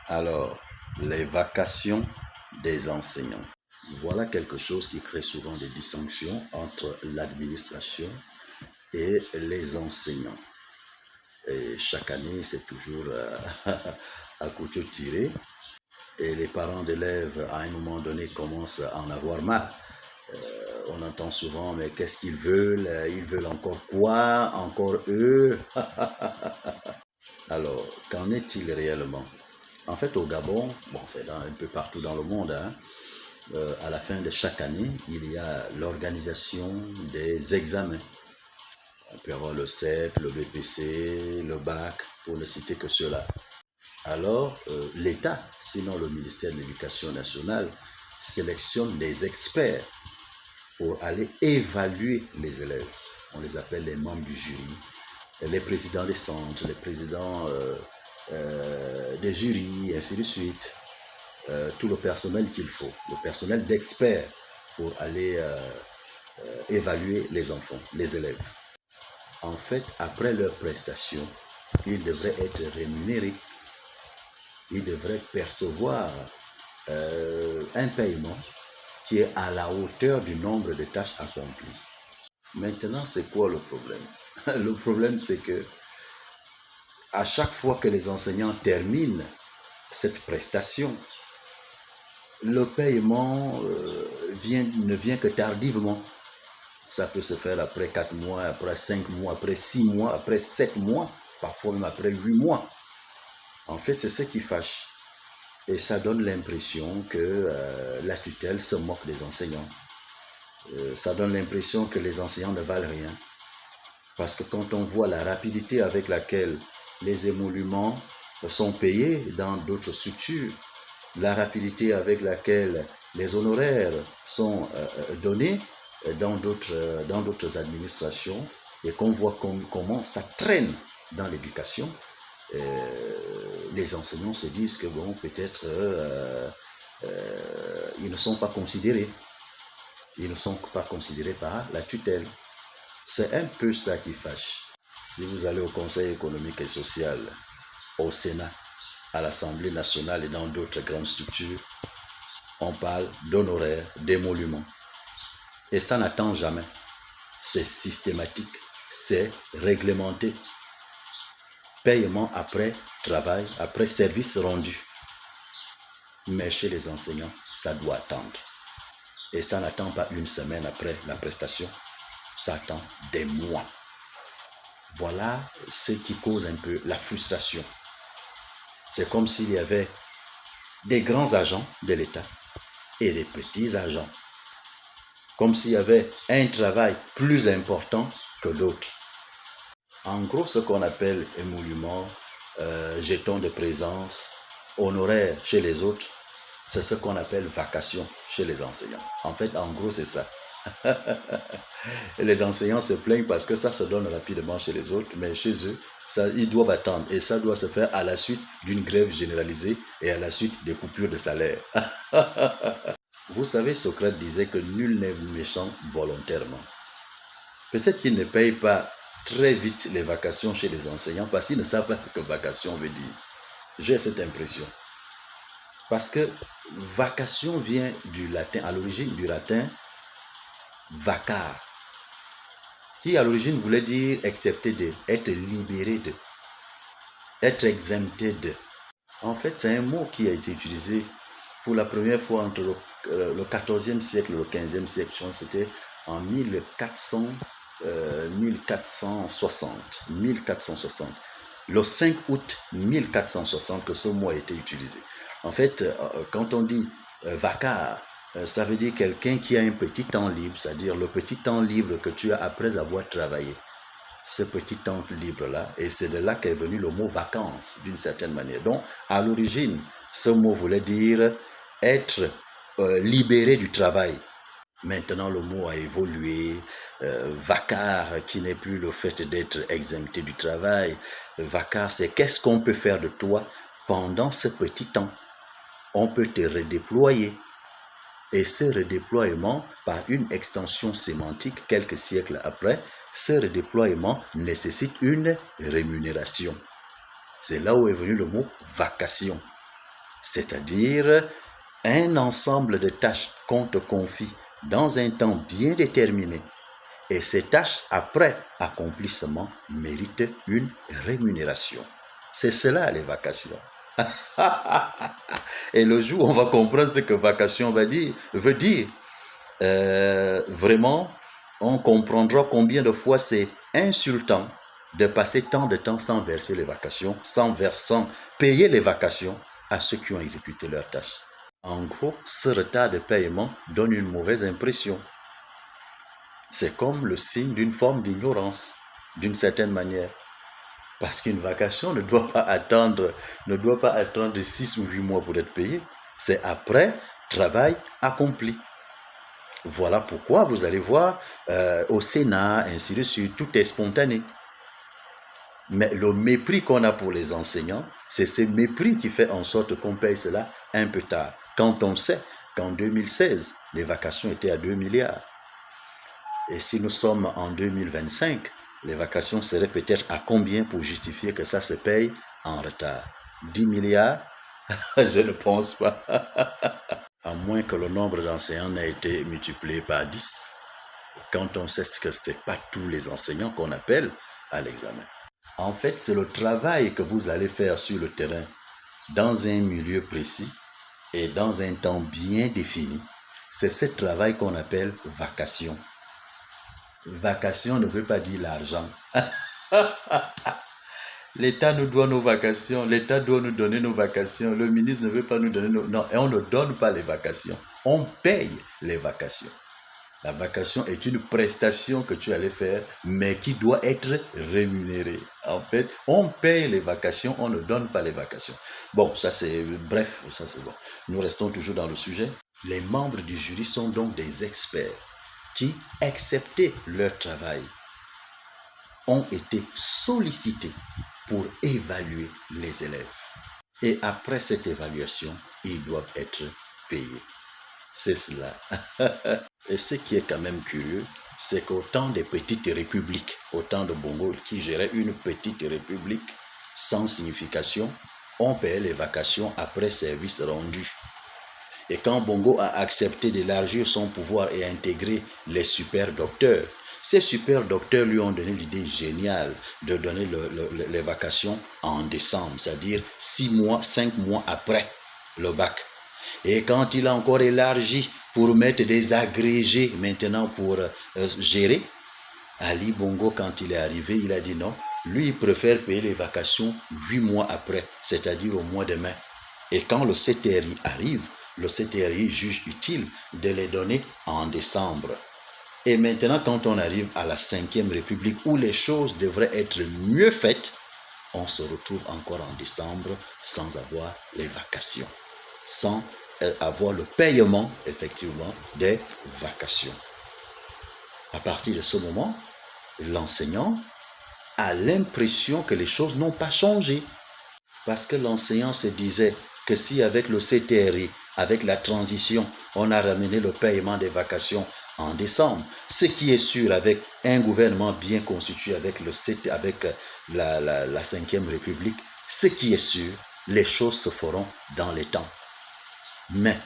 Alors, les vacations des enseignants. Voilà quelque chose qui crée souvent des dissensions entre l'administration et les enseignants. Et chaque année, c'est toujours à couteau tiré. Et les parents d'élèves, à un moment donné, commencent à en avoir marre. On entend souvent, mais qu'est-ce qu'ils veulent? Ils veulent encore quoi? Encore eux? Alors, qu'en est-il réellement? En fait, au Gabon, bon, en fait, un peu partout dans le monde, hein, à la fin de chaque année, il y a l'organisation des examens. On peut avoir le CEP, le BPC, le bac, pour ne citer que ceux-là. Alors, l'État, sinon le ministère de l'Éducation nationale, sélectionne des experts pour aller évaluer les élèves. On les appelle les membres du jury, les présidents des centres, les présidents des jurys, ainsi de suite. Tout le personnel qu'il faut, le personnel d'experts pour aller évaluer les enfants, les élèves. En fait, après leur prestation, ils devraient être rémunérés. Ils devraient percevoir un paiement qui est à la hauteur du nombre de tâches accomplies. Maintenant, c'est quoi le problème? Le problème, c'est que à chaque fois que les enseignants terminent cette prestation, le paiement ne vient que tardivement. Ça peut se faire après 4 mois, après 5 mois, après 6 mois, après 7 mois, parfois même après 8 mois. En fait, c'est ce qui fâche. Et ça donne l'impression que la tutelle se moque des enseignants. Ça donne l'impression que les enseignants ne valent rien. Parce que quand on voit la rapidité avec laquelle les émoluments sont payés dans d'autres structures, la rapidité avec laquelle les honoraires sont donnés dans d'autres administrations, et qu'on voit comment ça traîne dans l'éducation, les enseignants se disent que bon, peut-être ils ne sont pas considérés. Ils ne sont pas considérés par la tutelle. C'est un peu ça qui fâche. Si vous allez au Conseil économique et social, au Sénat, à l'Assemblée nationale et dans d'autres grandes structures, on parle d'honoraires, d'émoluments. Et ça n'attend jamais. C'est systématique, c'est réglementé. Paiement après travail, après service rendu. Mais chez les enseignants, ça doit attendre. Et ça n'attend pas une semaine après la prestation, ça attend des mois. Voilà ce qui cause un peu la frustration. C'est comme s'il y avait des grands agents de l'État et des petits agents. Comme s'il y avait un travail plus important que d'autres. En gros, ce qu'on appelle émolument, jeton de présence, honoraire chez les autres, c'est ce qu'on appelle vacation chez les enseignants. En fait, en gros, c'est ça. Et les enseignants se plaignent parce que ça se donne rapidement chez les autres, mais chez eux, ça, ils doivent attendre. Et ça doit se faire à la suite d'une grève généralisée et à la suite des coupures de salaire. Vous savez, Socrate disait que nul n'est méchant volontairement. Peut-être qu'ils ne payent pas très vite les vacations chez les enseignants parce qu'ils ne savent pas ce que vacation veut dire. J'ai cette impression. Parce que vacation vient du latin, à l'origine du latin, vacar, qui à l'origine voulait dire excepté de, être libéré de, être exempté de. En fait, c'est un mot qui a été utilisé pour la première fois entre le 14e siècle et le 15e siècle. C'était en 1460. Le 5 août 1460 que ce mot a été utilisé. En fait, quand on dit vacar, ça veut dire quelqu'un qui a un petit temps libre, c'est-à-dire le petit temps libre que tu as après avoir travaillé. Ce petit temps libre-là, et c'est de là qu'est venu le mot vacances, d'une certaine manière. Donc, à l'origine, ce mot voulait dire être libéré du travail. Maintenant, le mot a évolué. Vacar, qui n'est plus le fait d'être exempté du travail. Vacar, c'est qu'est-ce qu'on peut faire de toi pendant ce petit temps. On peut te redéployer. Et ce redéploiement, par une extension sémantique quelques siècles après, ce redéploiement nécessite une rémunération. C'est là où est venu le mot vacation. c'est-à-dire un ensemble de tâches qu'on te confie dans un temps bien déterminé. Et ces tâches, après accomplissement, méritent une rémunération. C'est cela les vacations. Et le jour où on va comprendre ce que vacation veut dire, vraiment, on comprendra combien de fois c'est insultant de passer tant de temps sans verser les vacations, sans payer les vacations à ceux qui ont exécuté leurs tâches. En gros, ce retard de paiement donne une mauvaise impression. C'est comme le signe d'une forme d'ignorance, d'une certaine manière. Parce qu'une vacation ne doit pas attendre 6 ou 8 mois pour être payée. C'est après travail accompli. Voilà pourquoi vous allez voir au Sénat, ainsi de suite, tout est spontané. Mais le mépris qu'on a pour les enseignants, c'est ce mépris qui fait en sorte qu'on paye cela un peu tard. Quand on sait qu'en 2016, les vacations étaient à 2 milliards. Et si nous sommes en 2025, les vacations seraient peut-être à combien pour justifier que ça se paye en retard? 10 milliards? Je ne pense pas. À moins que le nombre d'enseignants n'ait été multiplié par 10. Quand on sait que ce n'est pas tous les enseignants qu'on appelle à l'examen. En fait, c'est le travail que vous allez faire sur le terrain dans un milieu précis et dans un temps bien défini. C'est ce travail qu'on appelle vacation. Vacation ne veut pas dire l'argent. L'État nous doit nos vacations, l'État doit nous donner nos vacations, le ministre ne veut pas nous donner nos... Non, et on ne donne pas les vacations, on paye les vacations. La vacation est une prestation que tu allais faire, mais qui doit être rémunérée. En fait, on paye les vacations, on ne donne pas les vacations. Bon, ça c'est... Bref, ça c'est bon. Nous restons toujours dans le sujet. Les membres du jury sont donc des experts qui, excepté leur travail, ont été sollicités pour évaluer les élèves. Et après cette évaluation, ils doivent être payés. C'est cela. Et ce qui est quand même curieux, c'est qu'au temps des petites républiques, au temps de Bongo, qui gérait une petite république sans signification, on payait les vacations après service rendu. Et quand Bongo a accepté d'élargir son pouvoir et intégrer les super docteurs, ces super docteurs lui ont donné l'idée géniale de donner les vacations en décembre, c'est-à-dire 6 mois, 5 mois après le bac. Et quand il a encore élargi pour mettre des agrégés maintenant pour gérer, Ali Bongo, quand il est arrivé, il a dit non, lui il préfère payer les vacations 8 mois après, c'est-à-dire au mois de mai. Et quand le CTRI arrive, le CTRI juge utile de les donner en décembre. Et maintenant, quand on arrive à la 5e République où les choses devraient être mieux faites, on se retrouve encore en décembre sans avoir les vacations, sans avoir le paiement, effectivement, des vacations. À partir de ce moment, l'enseignant a l'impression que les choses n'ont pas changé. Parce que l'enseignant se disait que si avec le CTRI, avec la transition, on a ramené le paiement des vacations en décembre, ce qui est sûr avec un gouvernement bien constitué avec la 5e République, ce qui est sûr, les choses se feront dans les temps. Mais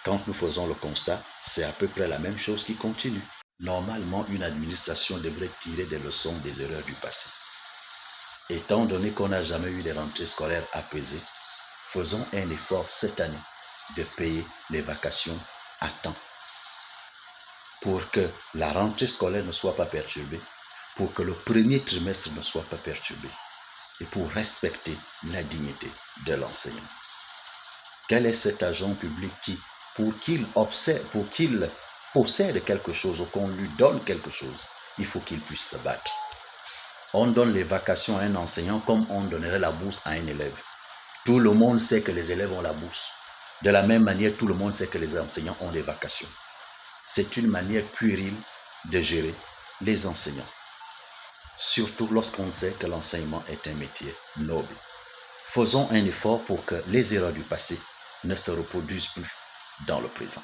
quand nous faisons le constat, c'est à peu près la même chose qui continue. Normalement, une administration devrait tirer des leçons des erreurs du passé. Étant donné qu'on n'a jamais eu des rentrées scolaires apaisées, faisons un effort cette année de payer les vacations à temps pour que la rentrée scolaire ne soit pas perturbée, pour que le premier trimestre ne soit pas perturbé et pour respecter la dignité de l'enseignant. Quel est cet agent public qui, pour qu'il possède quelque chose ou qu'on lui donne quelque chose, il faut qu'il puisse se battre. On donne les vacations à un enseignant comme on donnerait la bourse à un élève. Tout le monde sait que les élèves ont la bourse. De la même manière, tout le monde sait que les enseignants ont des vacations. C'est une manière puérile de gérer les enseignants. Surtout lorsqu'on sait que l'enseignement est un métier noble. Faisons un effort pour que les erreurs du passé ne se reproduisent plus dans le présent.